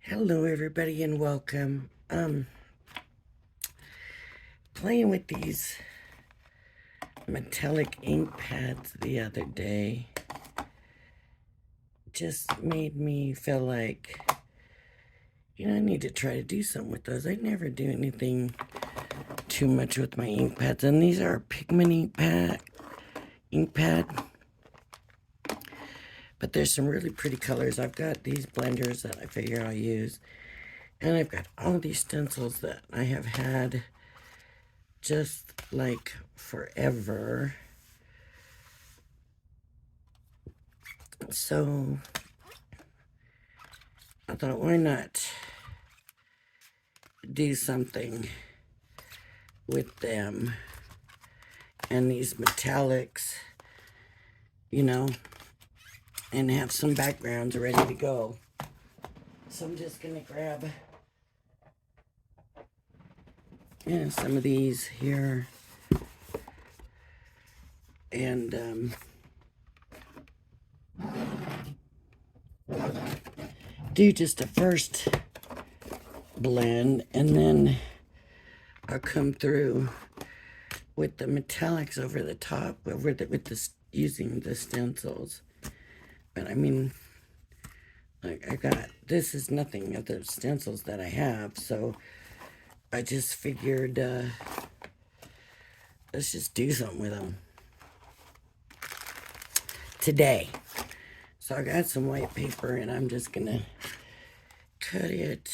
Hello everybody and welcome. Playing with these metallic ink pads the other day just made me feel like, I need to try to do something with those. I never do anything too much with my ink pads, and these are a pigment ink pad. But there's some really pretty colors. I've got these blenders that I figure I'll use, and I've got all these stencils that I have had just like forever. So I thought, why not do something with them and these metallics, and have some backgrounds ready to go. So I'm just gonna grab some of these here and do just a first blend, and then I'll come through with the metallics over the top, using the stencils. But I mean, like this is nothing of the stencils that I have, so I just figured, let's just do something with them today. So I got some white paper, and I'm just gonna cut it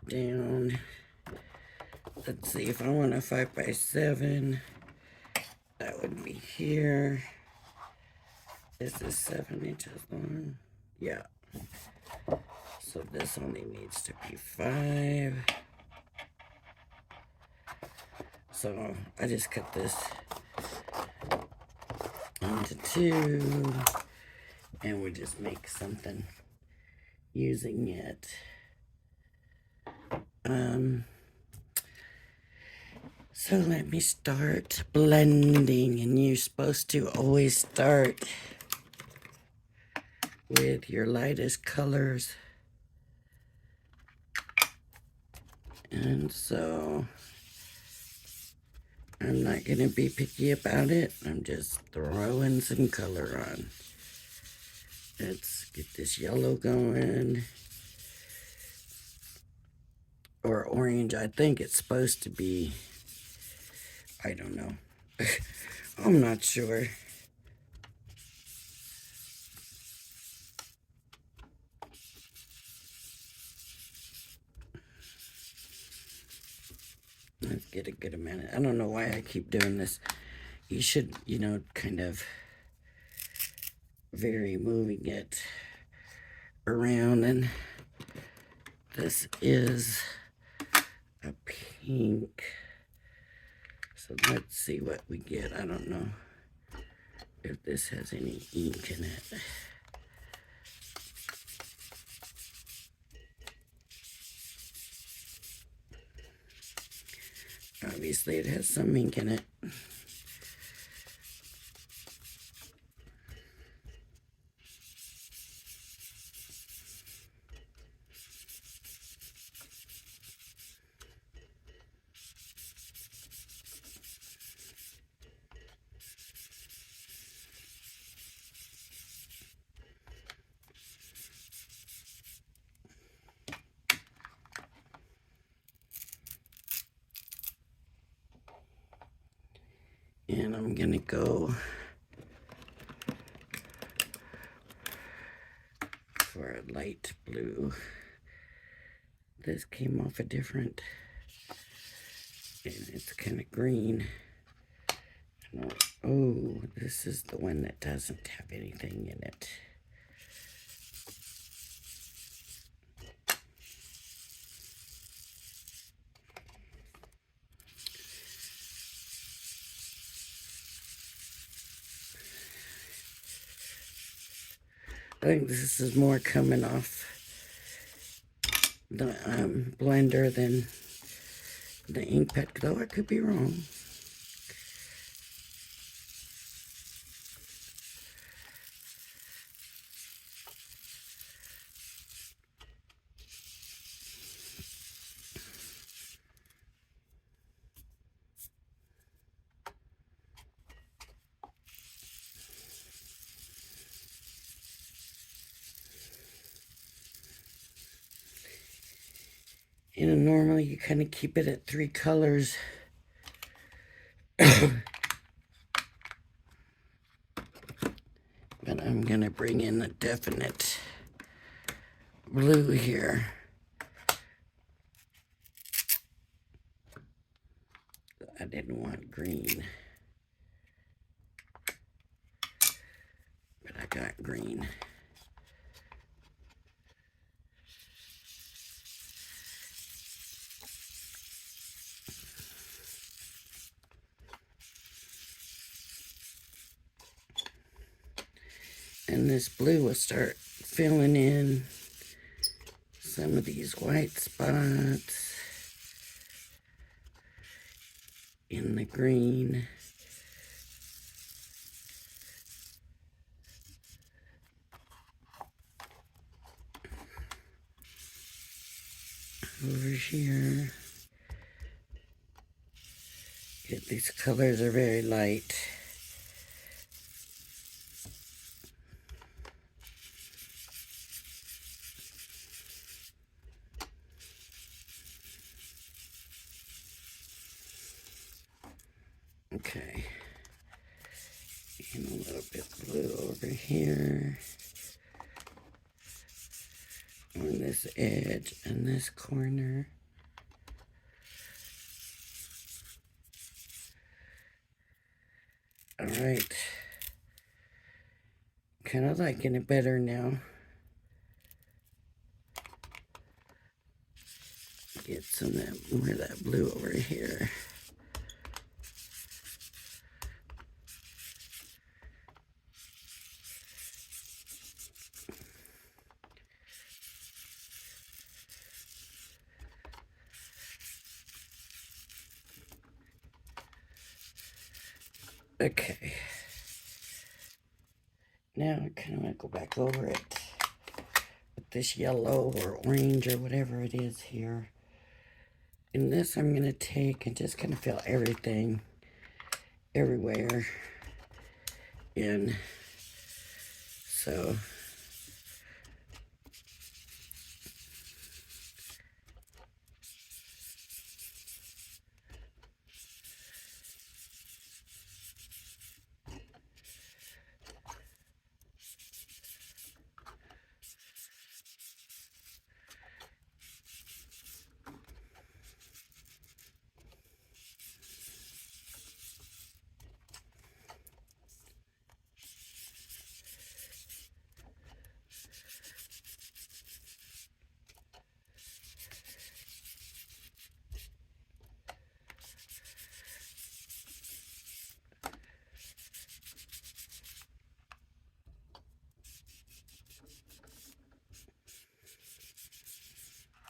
down. Let's see, if I want a 5x7, that would be here. This is 7 inches long. Yeah. So this only needs to be 5. So I just cut this into 2, and we just make something using it. So let me start blending, and you're supposed to always start with your lightest colors. And so I'm not going to be picky about it. I'm just throwing some color on. Let's get this yellow going. Or orange. I think it's supposed to be, I don't know. I'm not sure. Let's get a good amount. I don't know why I keep doing this. You should, kind of vary moving it around. And this is a pink. So let's see what we get. I don't know if this has any ink in it. Obviously it has some ink in it. And I'm gonna go for a light blue. This came off a different, and it's kind of green. Oh, this is the one that doesn't have anything in it. I think this is more coming off the blender than the ink pad, though I could be wrong. You know, normally you kind of keep it at 3 colors. But I'm going to bring in a definite blue here. I didn't want green, but I got green. And this blue will start filling in some of these white spots in the green. Over here. These colors are very light. Okay. And a little bit blue over here. On this edge and this corner. All right. Kind of liking it better now. Get some of that, more of that blue over here. Okay. Now I kind of want to go back over it with this yellow or orange or whatever it is here. And this I'm going to take and just kind of fill everything, everywhere in. So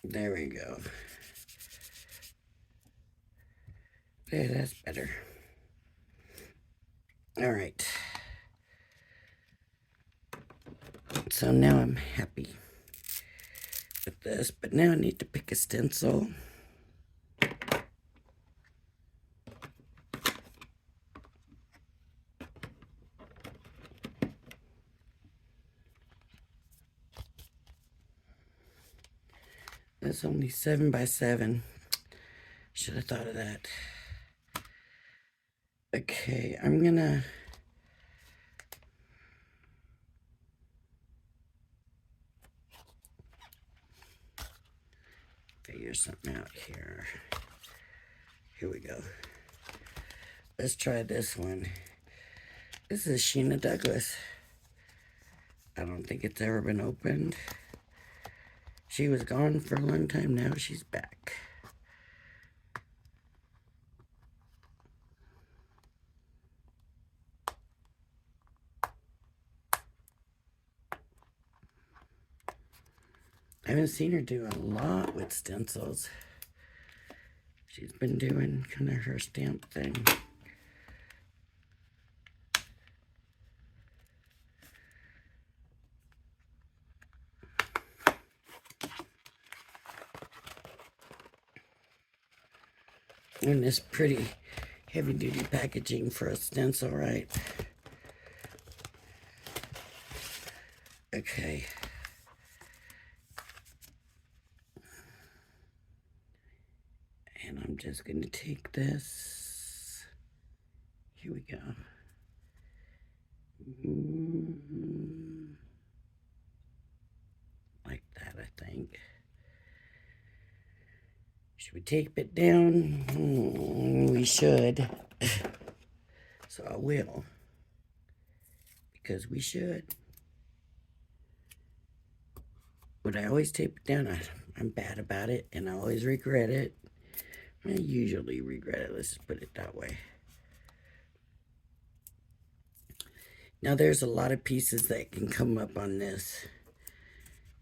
there we go. Yeah, that's better. All right. So now I'm happy with this, but now I need to pick a stencil. That's only 7 by 7. Should have thought of that. Okay, I'm gonna figure something out here. Here we go. Let's try this one. This is Sheena Douglas. I don't think it's ever been opened. She was gone for a long time, now she's back. I haven't seen her do a lot with stencils. She's been doing kind of her stamp thing. And this pretty heavy-duty packaging for a stencil, right? Okay. I'm just going to take this. Here we go. Like that, I think. Should we tape it down? We should. So I will. Because we should. But I always tape it down. I'm bad about it, and I always regret it. I usually regret it. Let's just put it that way. Now there's a lot of pieces that can come up on this.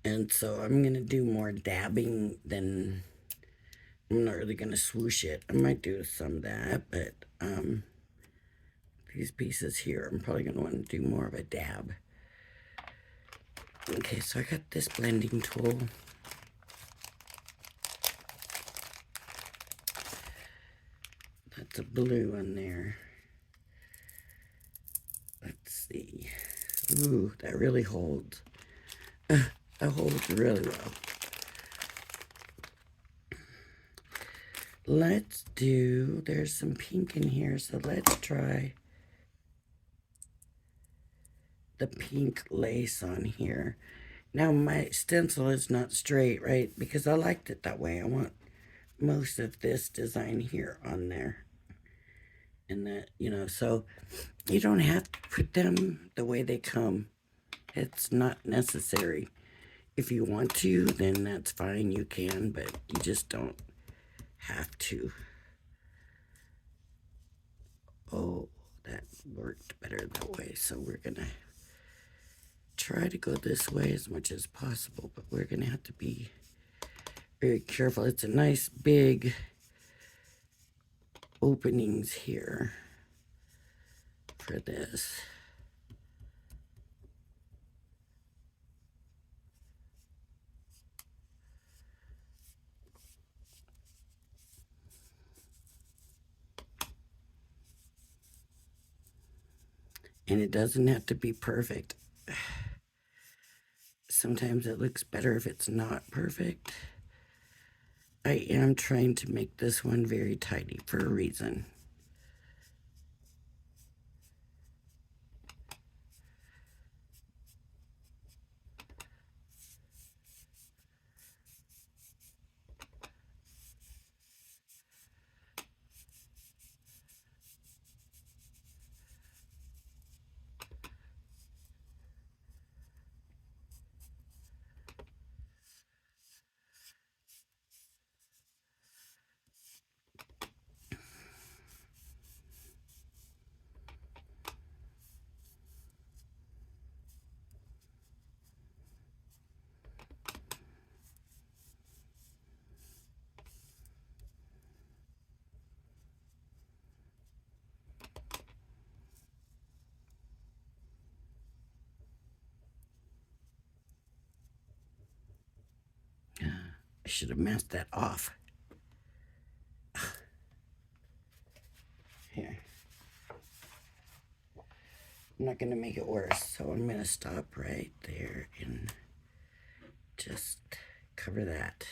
And so I'm going to do more dabbing than... I'm not really going to swoosh it. I might do some of that, but these pieces here, I'm probably going to want to do more of a dab. Okay, so I got this blending tool. That's a blue on there. Let's see. Ooh, that really holds. That holds really well. Let's do, there's some pink in here, so let's try the pink lace on here. Now my stencil is not straight, right? Because I liked it that way. I want most of this design here on there. And that, you know, so you don't have to put them the way they come. It's not necessary. If you want to, then that's fine, you can, but you just don't have to. Oh, that worked better that way. So we're gonna try to go this way as much as possible, but we're gonna have to be very careful. It's a nice big openings here for this. And it doesn't have to be perfect. Sometimes it looks better if it's not perfect. I am trying to make this one very tidy for a reason. I should have masked that off. Here. I'm not going to make it worse, so I'm going to stop right there and just cover that.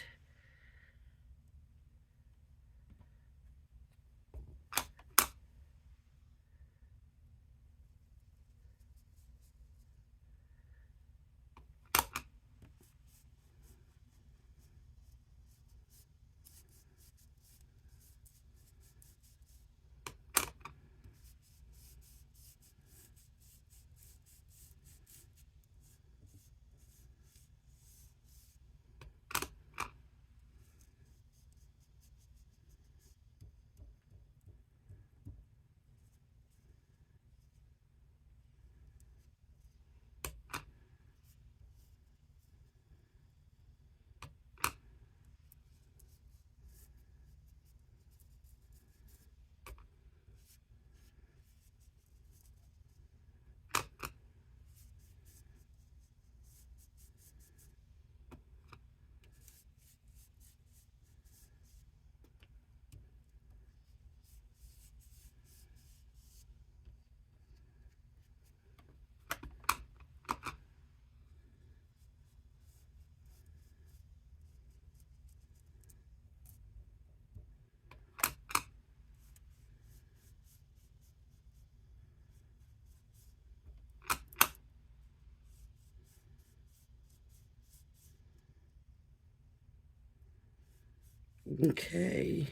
Okay.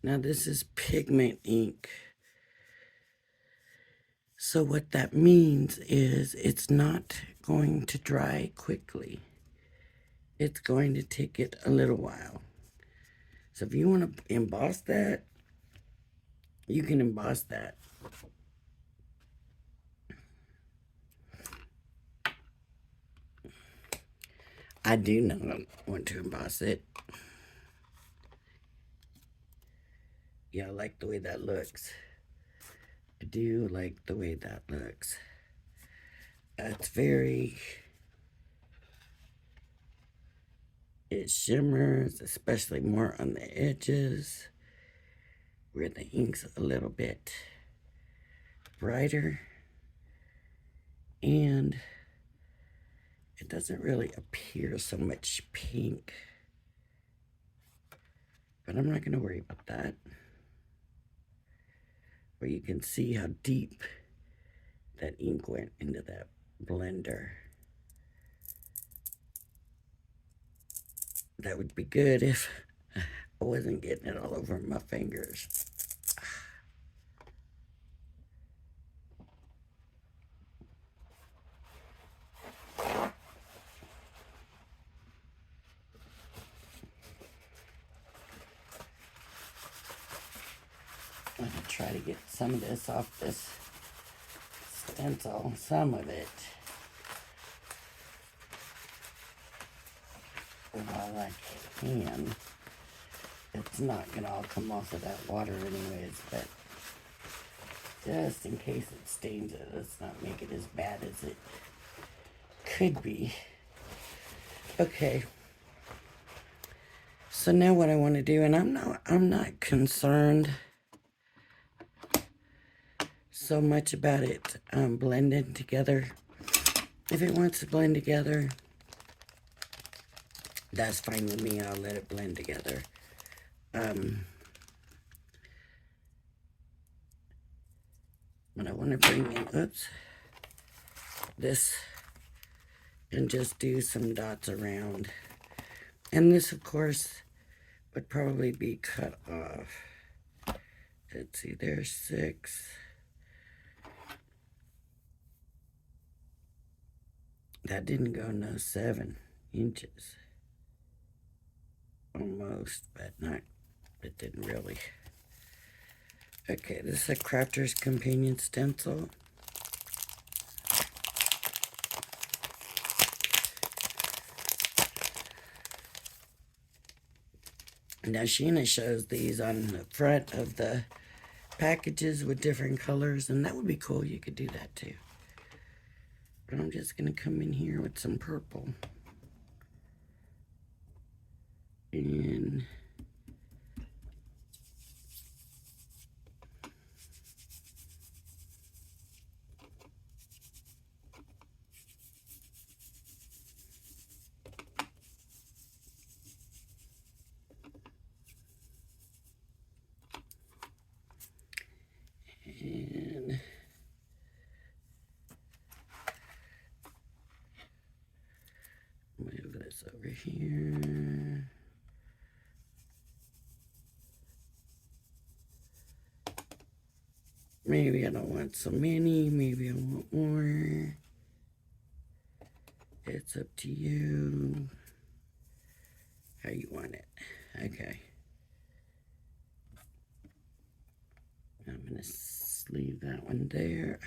Now this is pigment ink. So what that means is it's not going to dry quickly. It's going to take it a little while. So if you want to emboss that, you can emboss that. I do not want to emboss it. Yeah, I like the way that looks. I do like the way that looks. It's very, it shimmers, especially more on the edges where the ink's a little bit brighter. And it doesn't really appear so much pink. But I'm not going to worry about that. Where you can see how deep that ink went into that blender. That would be good if I wasn't getting it all over my fingers. I'm going to try to get some of this off this stencil, some of it, while I can. It's not going to all come off of that water anyways, but just in case it stains it, let's not make it as bad as it could be. Okay. So now what I want to do, and I'm not concerned so much about it blending together. If it wants to blend together, that's fine with me. I'll let it blend together. But I want to bring in, this and just do some dots around. And this, of course, would probably be cut off. Let's see, there's 6. That didn't go no 7 inches. Almost, but not, it didn't really. Okay, this is a Crafter's Companion stencil. Now Sheena shows these on the front of the packages with different colors, and that would be cool. You could do that too. But I'm just going to come in here with some purple. And move this over here. Maybe I don't want so many. Maybe I want more. It's up to you how you want it. Okay. I'm going to leave that one there.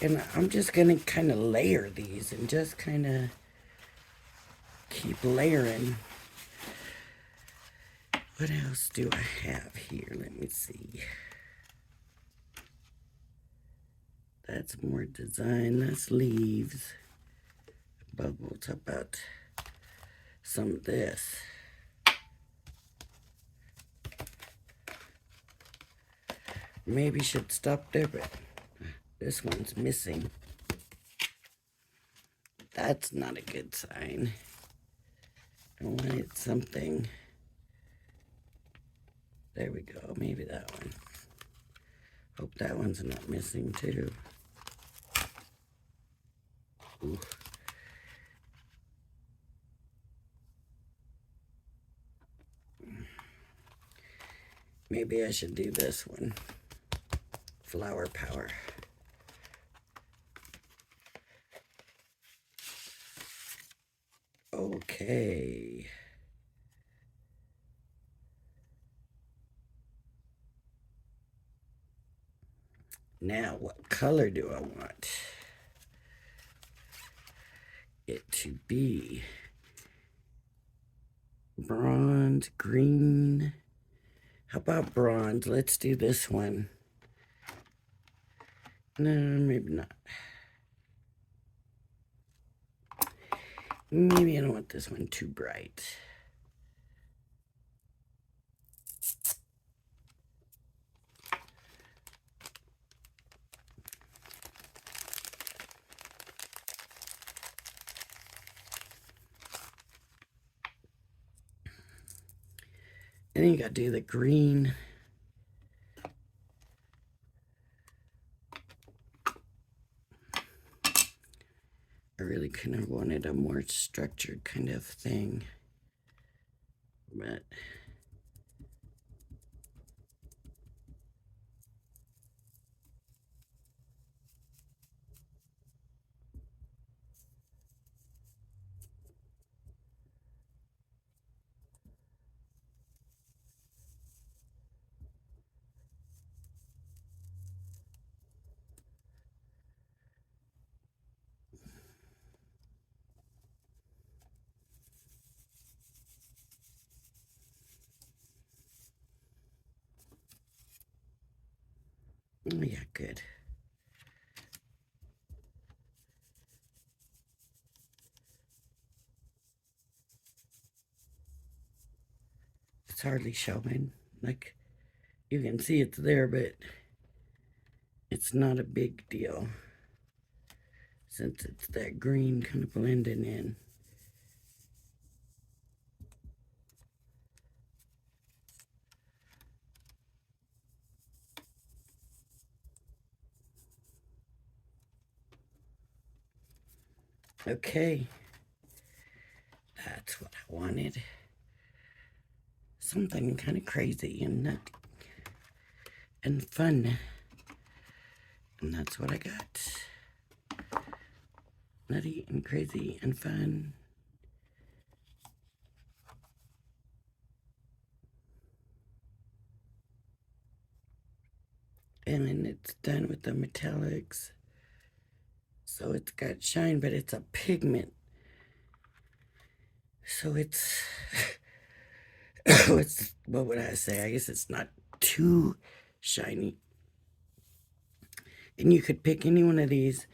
And I'm just going to kind of layer these and just kind of keep layering. What else do I have here? Let me see. That's more design. That's leaves. Bubbles. How about some of this? Maybe should stop there, but this one's missing. That's not a good sign. I wanted something. There we go. Maybe that one. Hope that one's not missing too. Ooh. Maybe I should do this one. Flower Power. Okay. Now, what color do I want it to be? Bronze, green. How about bronze? Let's do this one. No, maybe not. Maybe I don't want this one too bright. And then you gotta do the green. I really kind of wanted a more structured kind of thing, but oh yeah, good. It's hardly showing. Like, you can see it's there, but it's not a big deal since it's that green kind of blending in. Okay, that's what I wanted. Something kind of crazy and nutty and fun. And that's what I got. Nutty and crazy and fun. And then it's done with the metallics. So it's got shine, but it's a pigment. So it's, it's, what would I say? I guess it's not too shiny. And you could pick any one of these,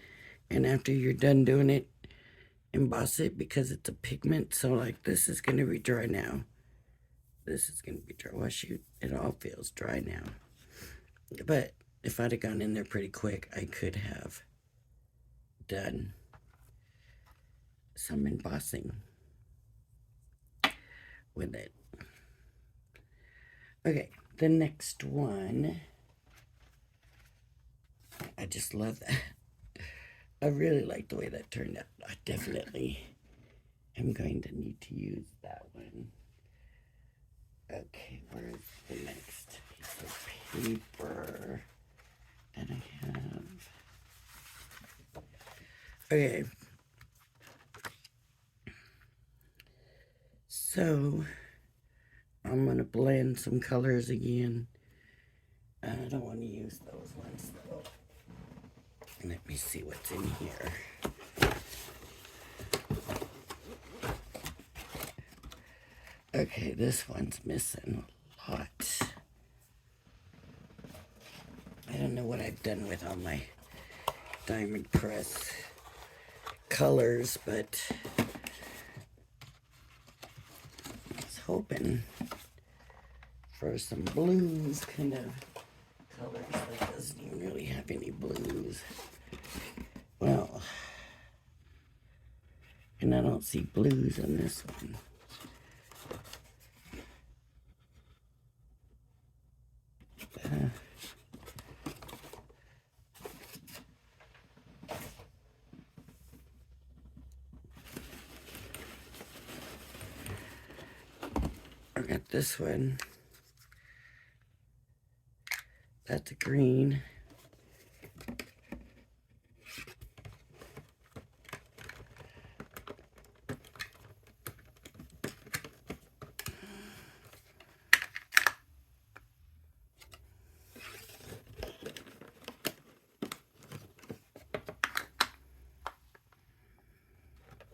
and after you're done doing it, emboss it because it's a pigment. So like this is going to be dry now. This is going to be dry. Well, shoot, it all feels dry now. But if I'd have gone in there pretty quick, I could have done some embossing with it. Okay, the next one. I just love that. I really like the way that turned out. I definitely am going to need to use that one. Okay, where's the next piece of paper that I have? Okay. So, I'm going to blend some colors again. I don't want to use those ones though. Let me see what's in here. Okay, this one's missing a lot. I don't know what I've done with all my diamond press colors, but I was hoping for some blues kind of colors. That doesn't even really have any blues. Well, And I don't see blues on this one. I got this one. That's a green.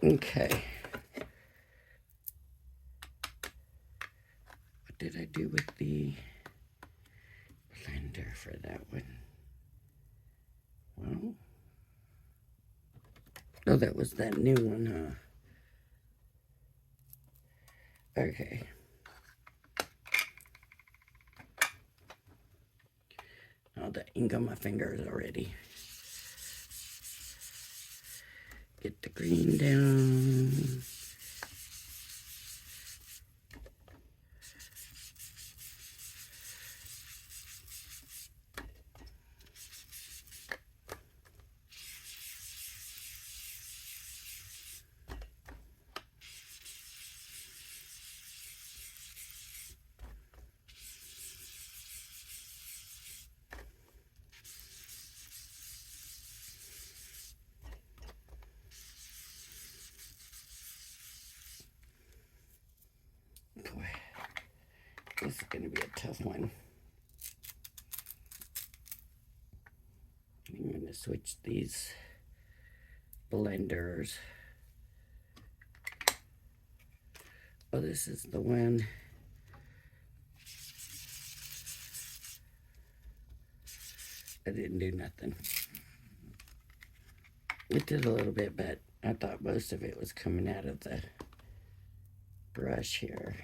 Okay. What did I do with the blender for that one? Well, oh, that was that new one, huh? Okay. Oh, the ink on my fingers already. Get the green down. Boy, this is going to be a tough one. I'm going to switch these blenders. Oh, this is the one. I didn't do nothing. It did a little bit, but I thought most of it was coming out of the brush here.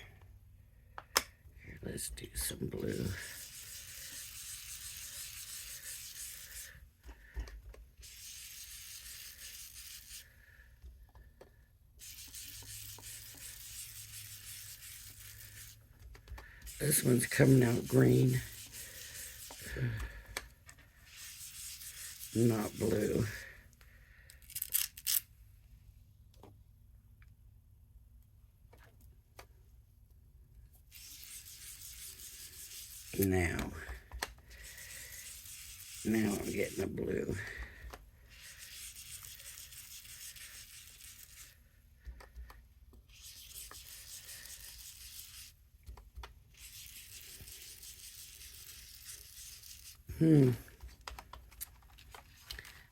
Here, let's do some blue. This one's coming out green, not blue. Now I'm getting a blue.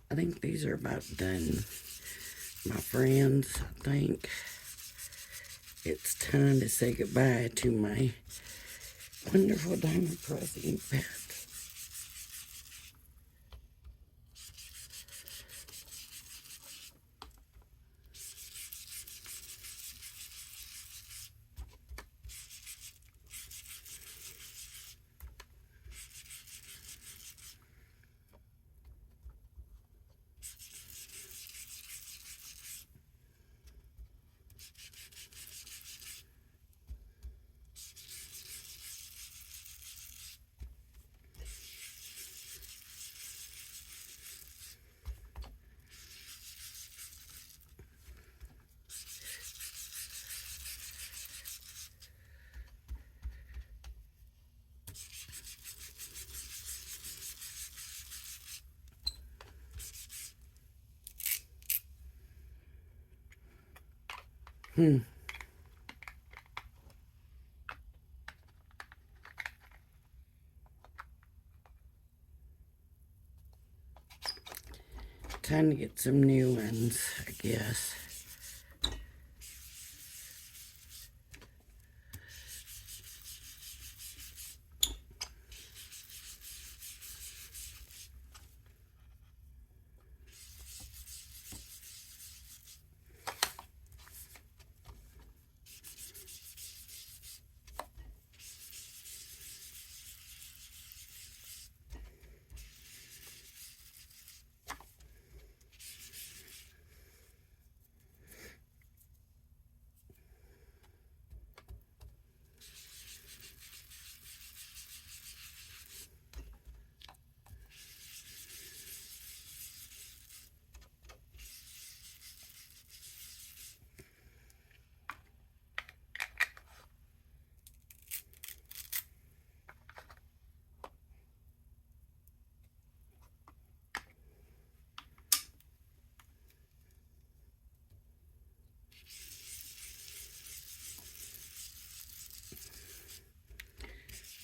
I think these are about done, my friends. I think it's time to say goodbye to my wonderful diamond press ink pads. Time to get some new ones, I guess.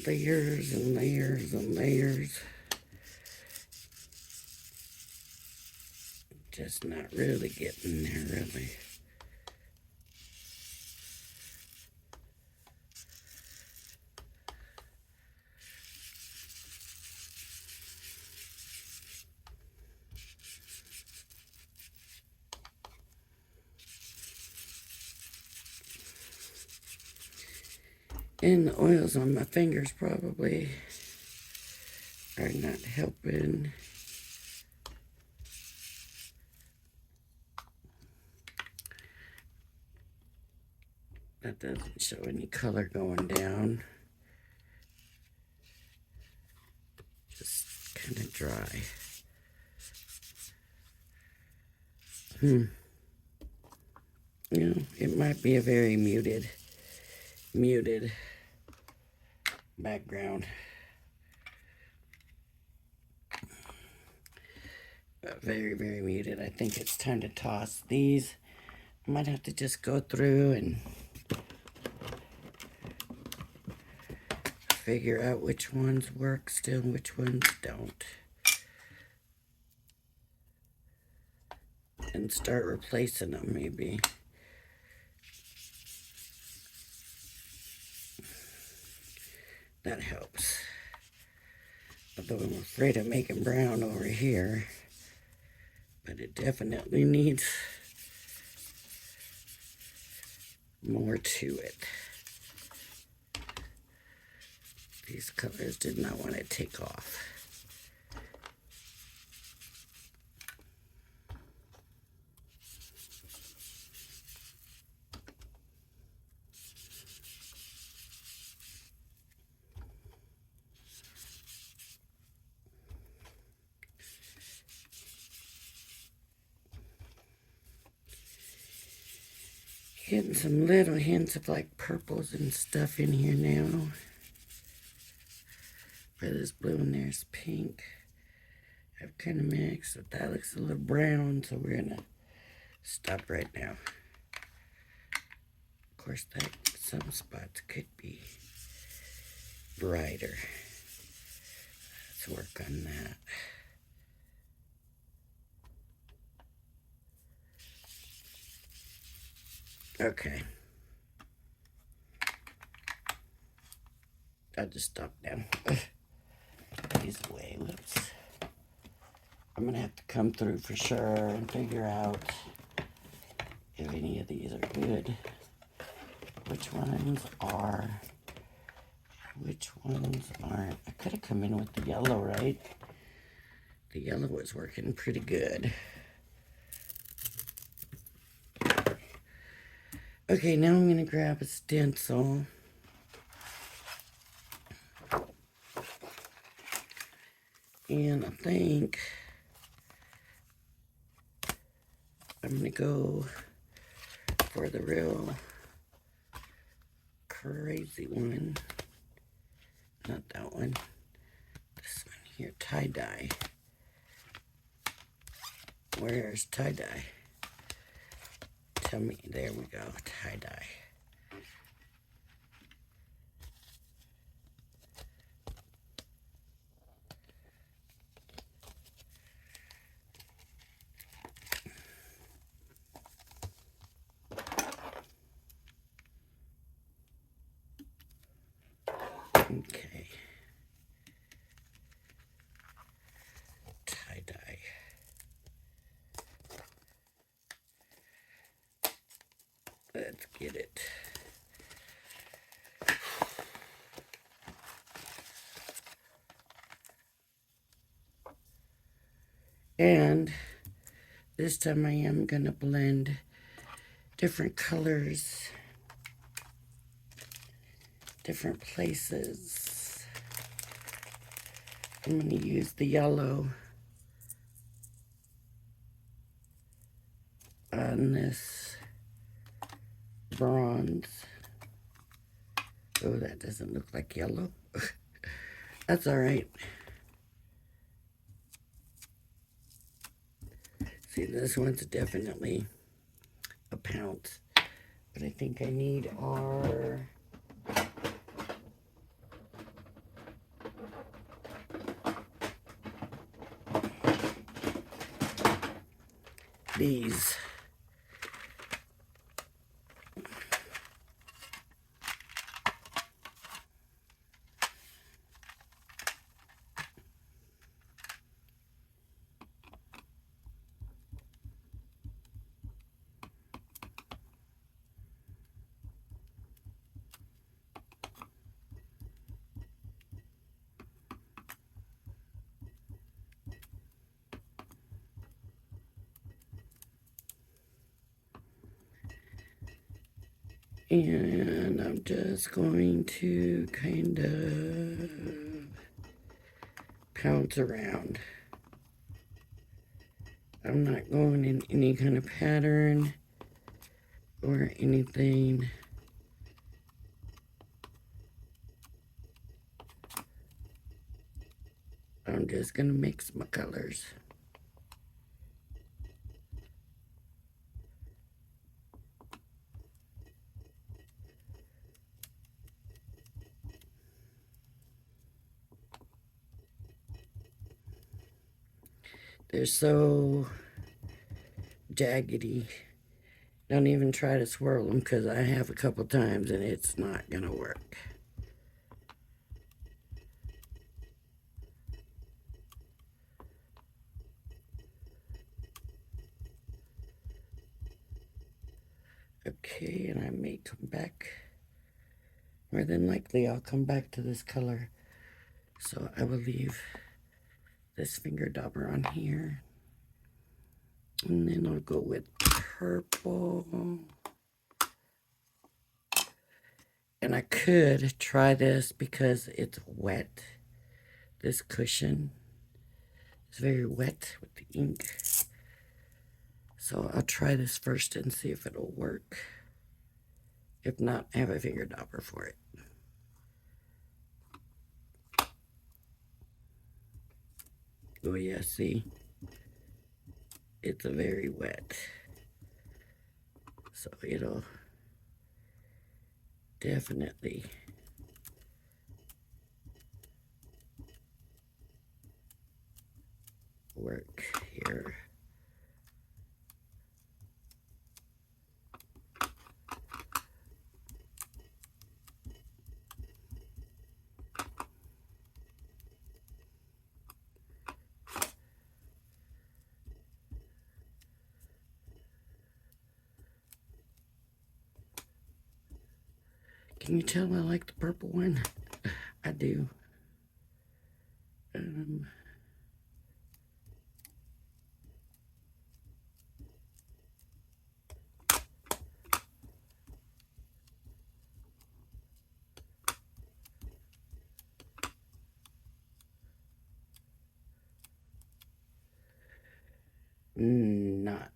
layers and layers and layers. Just not really getting there, really. And the oils on my fingers probably are not helping. That doesn't show any color going down. Just kind of dry. You know, it might be a very muted background. Very, very muted. I think it's time to toss these. I might have to just go through and figure out which ones work still, which ones don't. And start replacing them, maybe. That helps. Although I'm afraid of making brown over here. But it definitely needs more to it. These colors did not want to take off. Getting some little hints of like purples and stuff in here now. Where there's blue and there's pink. I've kind of mixed, but that looks a little brown, so we're gonna stop right now. Of course, that some spots could be brighter. Let's work on that. Okay. I'll just stop now. These away. Whoops. I'm going to have to come through for sure and figure out if any of these are good. Which ones are, which ones aren't. I could have come in with the yellow, right? The yellow was working pretty good. Okay, now I'm going to grab a stencil. And I think I'm going to go for the real crazy one. Not that one. This one here, tie-dye. Where's tie-dye? Tell me, there we go, tie-dye. Okay. Tie-dye. Let's get it. And this time I am going to blend different colors, different places. I'm going to use the yellow on this bronze. Oh, that doesn't look like yellow. That's all right. See, this one's definitely a pounce. What I think I need are these. And I'm just going to kind of pounce around. I'm not going in any kind of pattern or anything. I'm just going to mix my colors. They're so jaggedy. Don't even try to swirl them because I have a couple times and it's not going to work. Okay, and I may come back. More than likely, I'll come back to this color. So I will leave this finger dauber on here. And then I'll go with purple. And I could try this because it's wet. This cushion is very wet with the ink. So I'll try this first and see if it'll work. If not, I have a finger dauber for it. Oh yeah, see? It's a very wet. So it'll definitely work here. Can you tell I like the purple one? I do. Not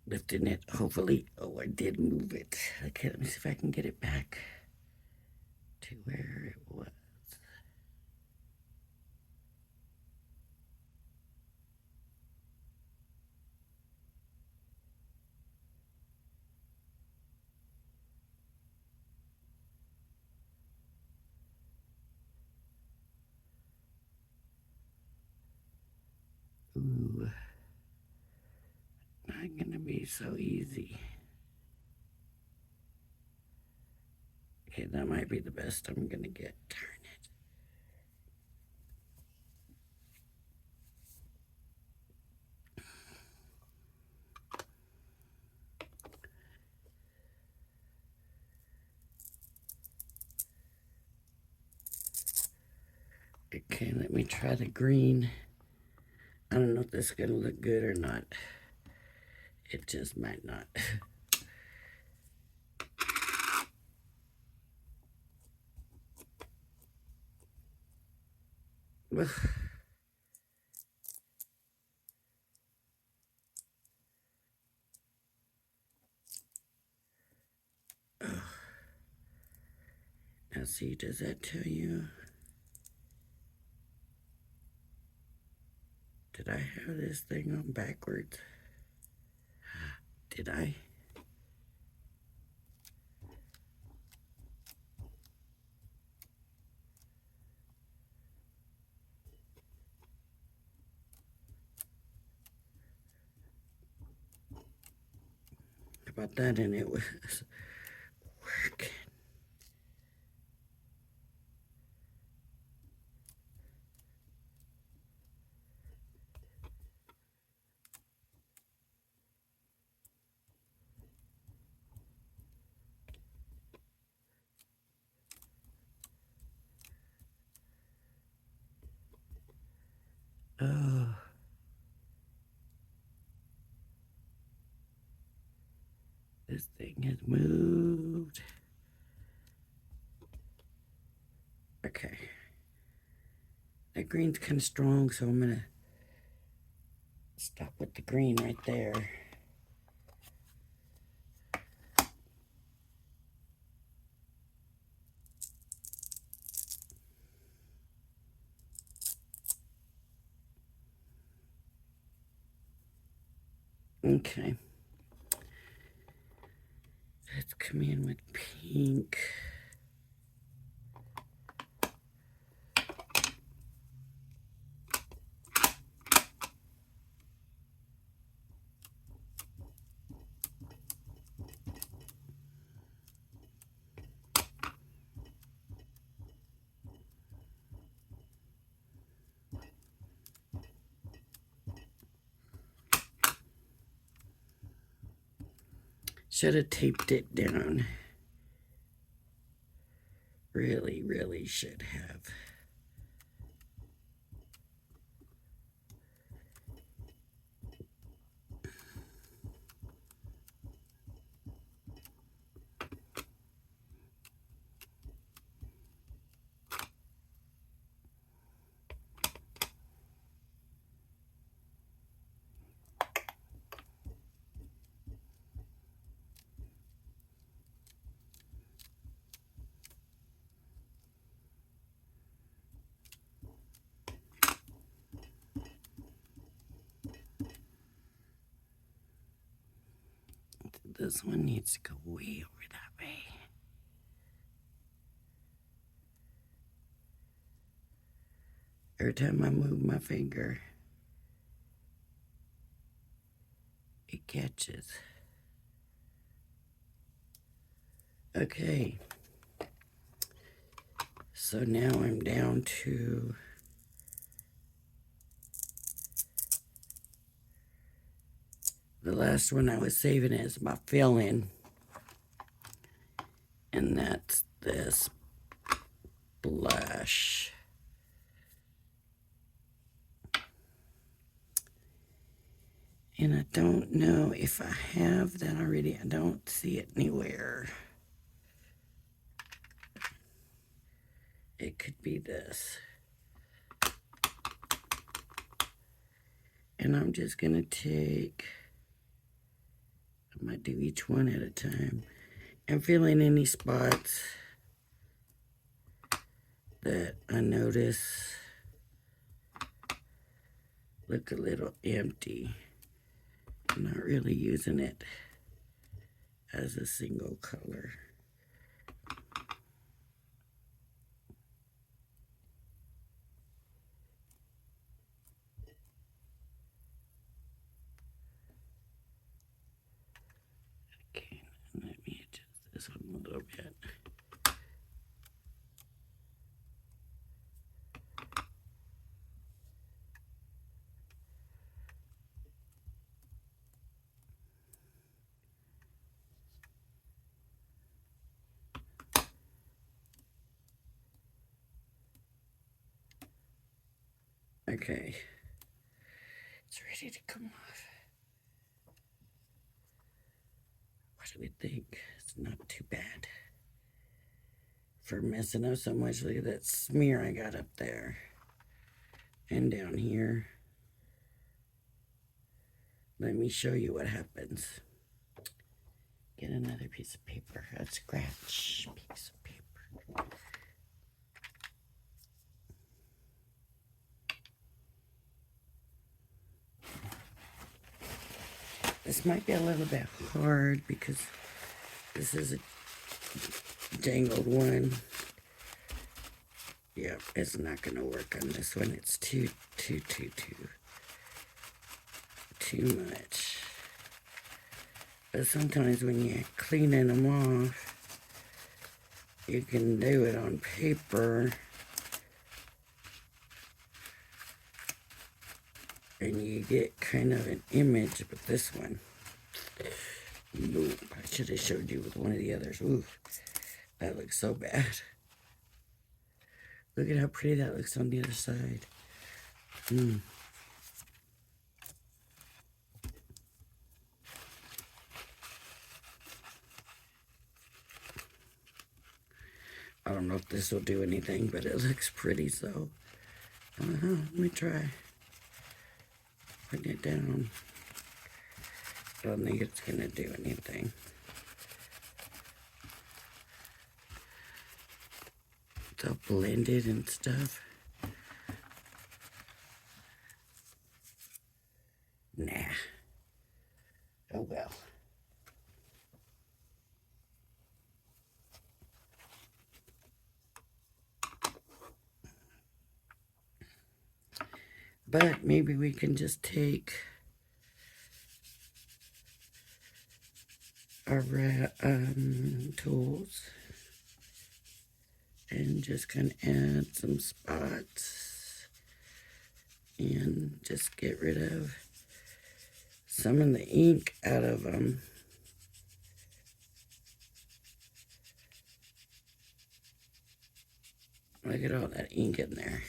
lifting it, hopefully. Oh, I did move it. Okay, let me see if I can get it back to where it was. Ooh, not gonna be so easy. Okay, that might be the best I'm gonna get. Darn it. Okay, let me try the green. I don't know if this is gonna look good or not. It just might not. Now see, does that tell you? Did I have this thing on backwards? Did I? about that, and it was working. Oh. This thing has moved. Okay. That green's kind of strong, so I'm going to stop with the green right there. Okay. Let's come in with pink. Should have taped it down. Really should have. This one needs to go way over that way. Every time I move my finger, it catches. Okay. So now I'm down to the last one I was saving as my fill-in. And that's this blush. And I don't know if I have that already. I don't see it anywhere. It could be this. And I'm just going to take, I might do each one at a time, and fill in any spots that I notice look a little empty. I'm not really using it as a single color. Okay, let me adjust this one a little bit. Okay, it's ready to come off. What do we think? It's not too bad for messing up so much. Look at that smear I got up there and down here. Let me show you what happens. Get another piece of paper, a scratch piece of paper. This might be a little bit hard because this is a jangled one. Yep, it's not going to work on this one. It's too much. But sometimes when you're cleaning them off, you can do it on paper. And you get kind of an image with this one. Ooh, I should have showed you with one of the others. Ooh, that looks so bad. Look at how pretty that looks on the other side. I don't know if this will do anything, but it looks pretty, so let me try putting it down. I don't think it's gonna do anything. It's all blended and stuff. Nah. Oh well. But maybe we can just take our tools and just kind of add some spots and just get rid of some of the ink out of them. Look at all that ink in there.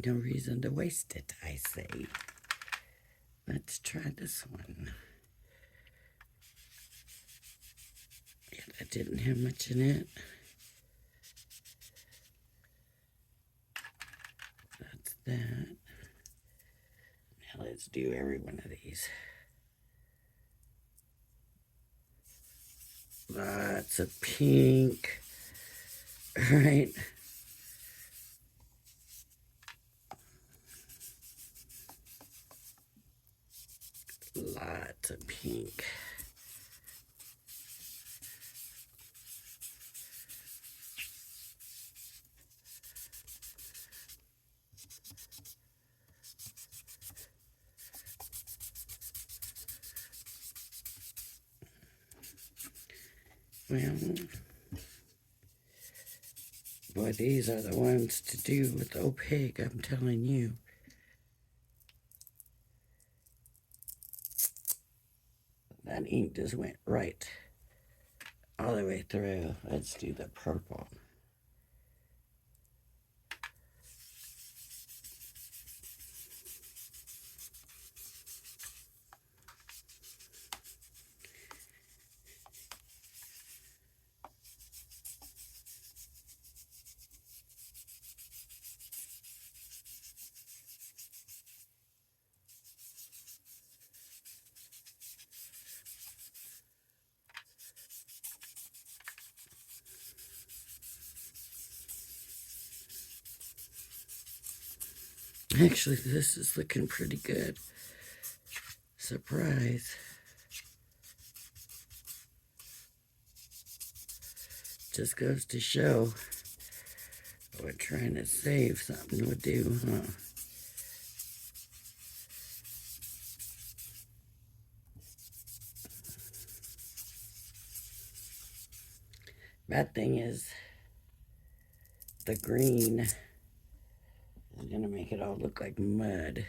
No reason to waste it, I say. Let's try this one. Yeah, that didn't have much in it. That's that. Now let's do every one of these. Lots of pink, right? Lots of pink. Well, boy, these are the ones to do with opaque, I'm telling you. That ink just went right all the way through. Let's do the purple. Actually, this is looking pretty good. Surprise. Just goes to show what trying to save something would do, huh? Bad thing is the green is gonna make it all look like mud.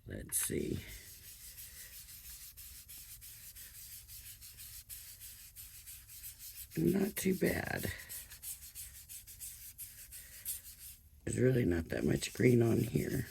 Let's see. Not too bad. There's really not that much green on here.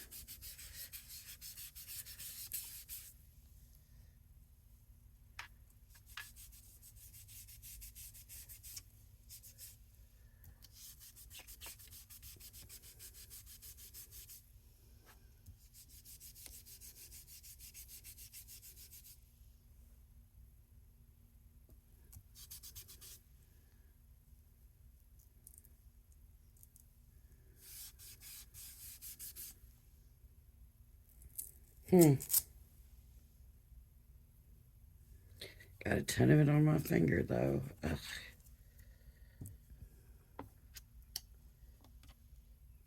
Got a ton of it on my finger, though. Ugh.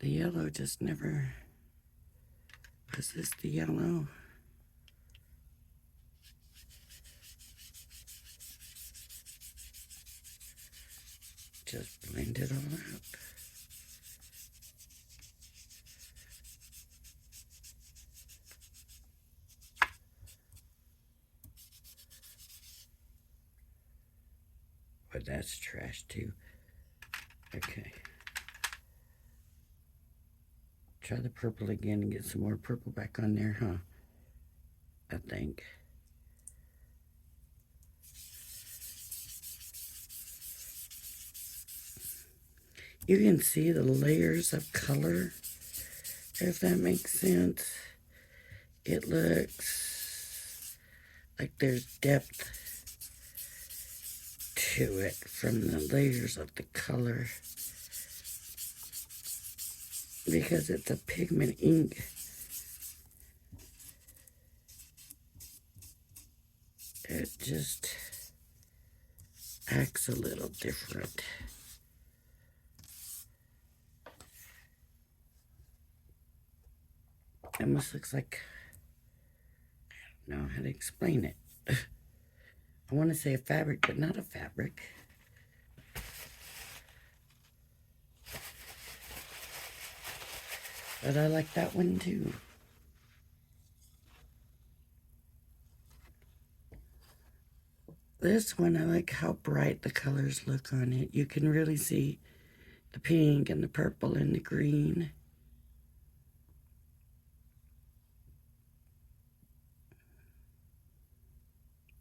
The yellow just never... Was this the yellow? Just blend it all out. But that's trash too. Okay. Try the purple again and get some more purple back on there, huh? I think. You can see the layers of color, if that makes sense. It looks like there's depth to it from the layers of the color. Because it's a pigment ink. It just acts a little different. It almost looks like, I don't know how to explain it. I want to say a fabric, but not a fabric. But I like that one too. This one, I like how bright the colors look on it. You can really see the pink and the purple and the green.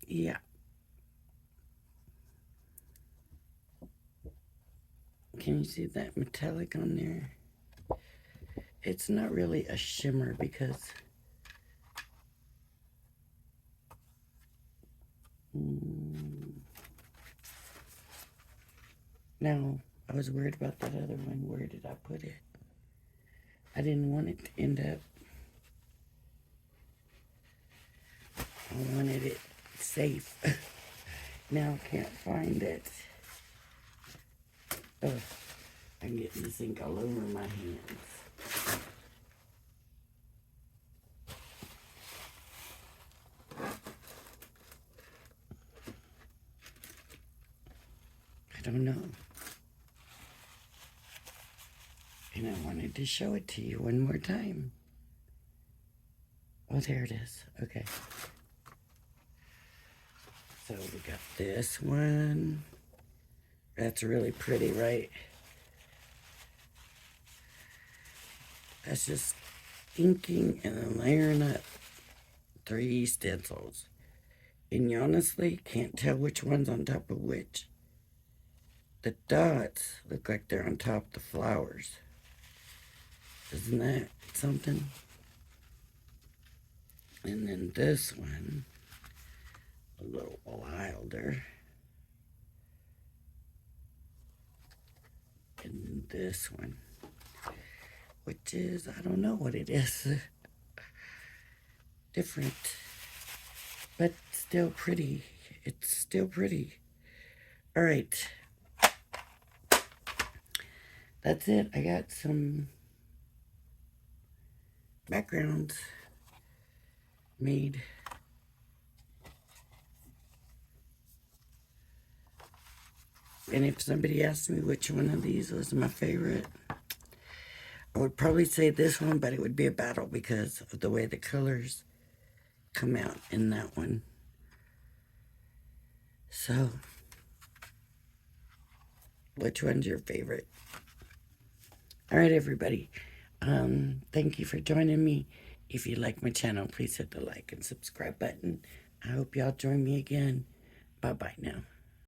Yeah. Can you see that metallic on there? It's not really a shimmer because now I was worried about that other one. Where did I put it? I didn't want it to end up. I wanted it safe. Now I can't find it. Oh, I'm getting this ink all over my hands. I don't know. And I wanted to show it to you one more time. Oh, there it is. Okay. So we got this one. That's really pretty, right? That's just inking and then layering up 3 stencils. And you honestly can't tell which one's on top of which. The dots look like they're on top of the flowers. Isn't that something? And then this one, a little wilder. And this one, which is, I don't know what it is. Different, but still pretty. It's still pretty. All right. That's it. I got some backgrounds made. And if somebody asked me which one of these was my favorite, I would probably say this one, but it would be a battle because of the way the colors come out in that one. So, which one's your favorite? All right, everybody. Thank you for joining me. If you like my channel, please hit the like and subscribe button. I hope y'all join me again. Bye-bye now.